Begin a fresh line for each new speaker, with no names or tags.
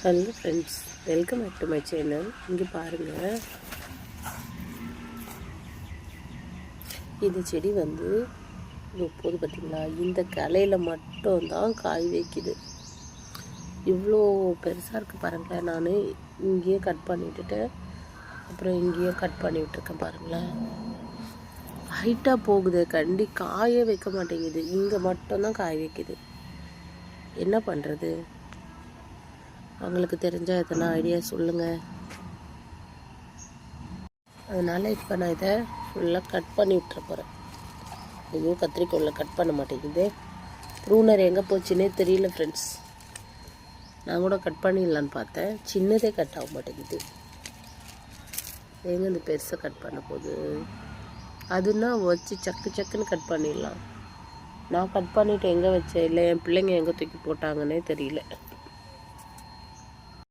Hello friends, welcome back to my channel. இங்கே பாருங்கள், இந்த செடி வந்து போது பார்த்திங்களா, இந்த கிளையில் மட்டும்தான் காய் வைக்குது. இவ்வளோ பெருசாக இருக்குது பாருங்களேன். நான் இங்கேயே கட் பண்ணி விட்டுட்டேன், அப்புறம் இங்கேயும் கட் பண்ணி விட்டுருக்கேன் பாருங்களேன். ஹைட்டாக போகுது, காயே வைக்க மாட்டேங்குது. இங்கே மட்டும்தான் காய் வைக்குது. என்ன பண்ணுறது? அவங்களுக்கு தெரிஞ்சால் எதனா ஐடியா சொல்லுங்கள். அதனால் இப்போ நான் இதை ஃபுல்லாக கட் பண்ணி விட்டுற போகிறேன். ஐயோ, கத்திரிக்கோலில் கட் பண்ண மாட்டேங்குது. ப்ரூனர் எங்கே போச்சுன்னே தெரியல ஃப்ரெண்ட்ஸ். நான் கூட கட் பண்ணிடலான்னு பார்த்தேன், சின்னதே கட் ஆக மாட்டேங்குது. எங்கே இந்த பெருசாக கட் பண்ண போகுது? அதுன்னா வச்சு சக்குன்னு கட் பண்ணிடலாம். நான் கட் பண்ணிவிட்டு எங்கே வச்சேன், இல்லை என் பிள்ளைங்க எங்கே தூக்கி போட்டாங்கன்னே தெரியல.